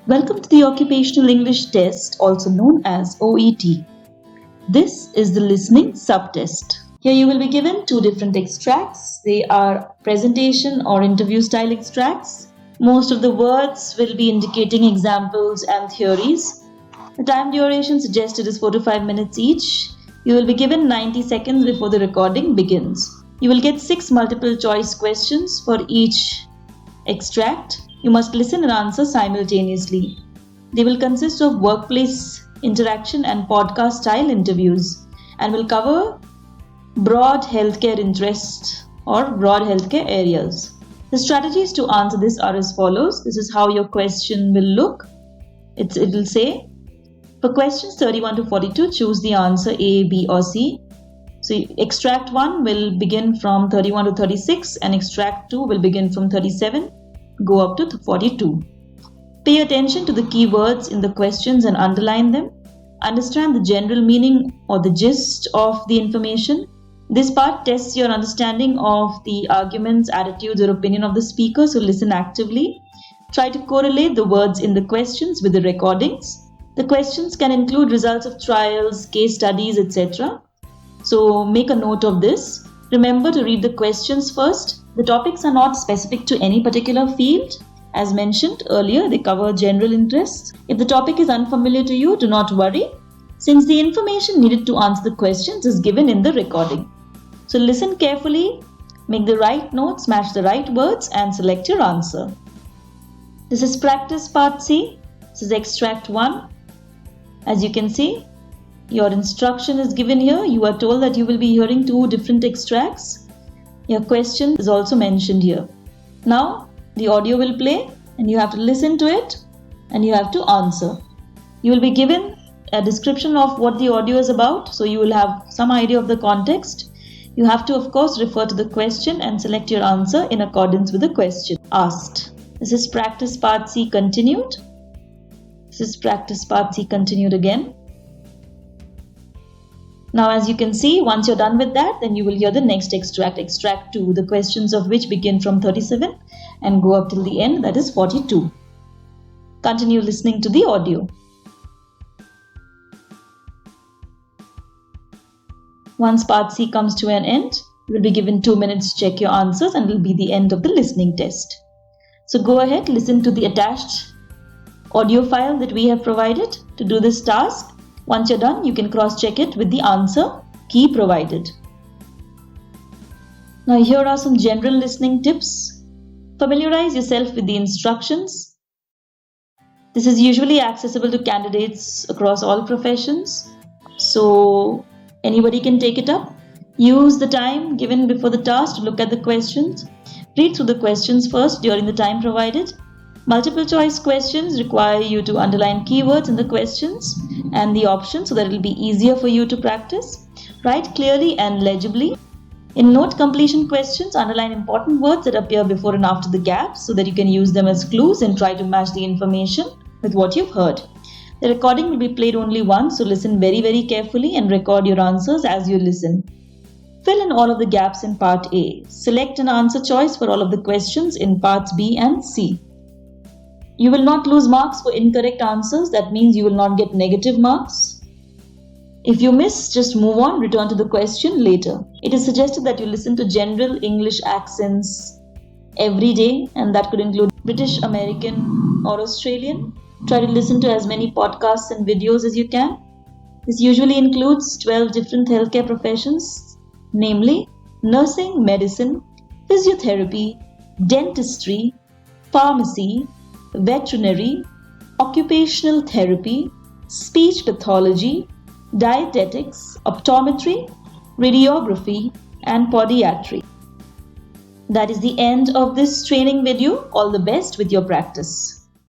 Welcome to the Occupational English Test, also known as OET. This is the listening subtest. Here you will be given two different extracts. They are presentation or interview style extracts. Most of the words will be indicating examples and theories. The time duration suggested is 4 to 5 minutes each. You will be given 90 seconds before the recording begins. You will get 6 multiple choice questions for each extract. You must listen and answer simultaneously. They will consist of workplace interaction and podcast style interviews and will cover broad healthcare interests or broad healthcare areas. The strategies to answer this are as follows. This is how your question will look. It will say, for questions 31 to 42, choose the answer A, B or C. So extract 1 will begin from 31 to 36 and extract 2 will begin from 37. Go up to 42. Pay attention to the keywords in the questions and underline them. Understand the general meaning or the gist of the information. This part tests your understanding of the arguments, attitudes or opinion of the speaker, so listen actively. Try to correlate the words in the questions with the recordings. The questions can include results of trials, case studies, etc. So make a note of this. Remember to read the questions first. The topics are not specific to any particular field. As mentioned earlier, they cover general interests. If the topic is unfamiliar to you, do not worry, since the information needed to answer the questions is given in the recording. So listen carefully, make the right notes, match the right words and select your answer. This is practice part C. This is extract 1. As you can see, your instruction is given here. You are told that you will be hearing 2 different extracts. Your question is also mentioned here. Now, the audio will play and you have to listen to it and you have to answer. You will be given a description of what the audio is about, so you will have some idea of the context. You have to, of course, refer to the question and select your answer in accordance with the question asked. This is practice part C continued. This is practice part C continued again. Now, as you can see, once you're done with that, then you will hear the next extract, extract 2, the questions of which begin from 37 and go up till the end, that is 42. Continue listening to the audio. Once part C comes to an end, you will be given 2 minutes to check your answers and it will be the end of the listening test. So go ahead, listen to the attached audio file that we have provided to do this task. Once you're done, you can cross-check it with the answer key provided. Now here are some general listening tips. Familiarize yourself with the instructions. This is usually accessible to candidates across all professions, so anybody can take it up. Use the time given before the task to look at the questions. Read through the questions first during the time provided. Multiple choice questions require you to underline keywords in the questions and the options so that it will be easier for you to practice. Write clearly and legibly. In note completion questions, underline important words that appear before and after the gaps so that you can use them as clues and try to match the information with what you've heard. The recording will be played only once, so listen very, very carefully and record your answers as you listen. Fill in all of the gaps in part A. Select an answer choice for all of the questions in parts B and C. You will not lose marks for incorrect answers. That means you will not get negative marks. If you miss, just move on, return to the question later. It is suggested that you listen to general English accents every day, and that could include British, American or Australian. Try to listen to as many podcasts and videos as you can. This usually includes 12 different healthcare professions, namely nursing, medicine, physiotherapy, dentistry, pharmacy, veterinary, occupational therapy, speech pathology, dietetics, optometry, radiography, and podiatry. That is the end of this training video. All the best with your practice.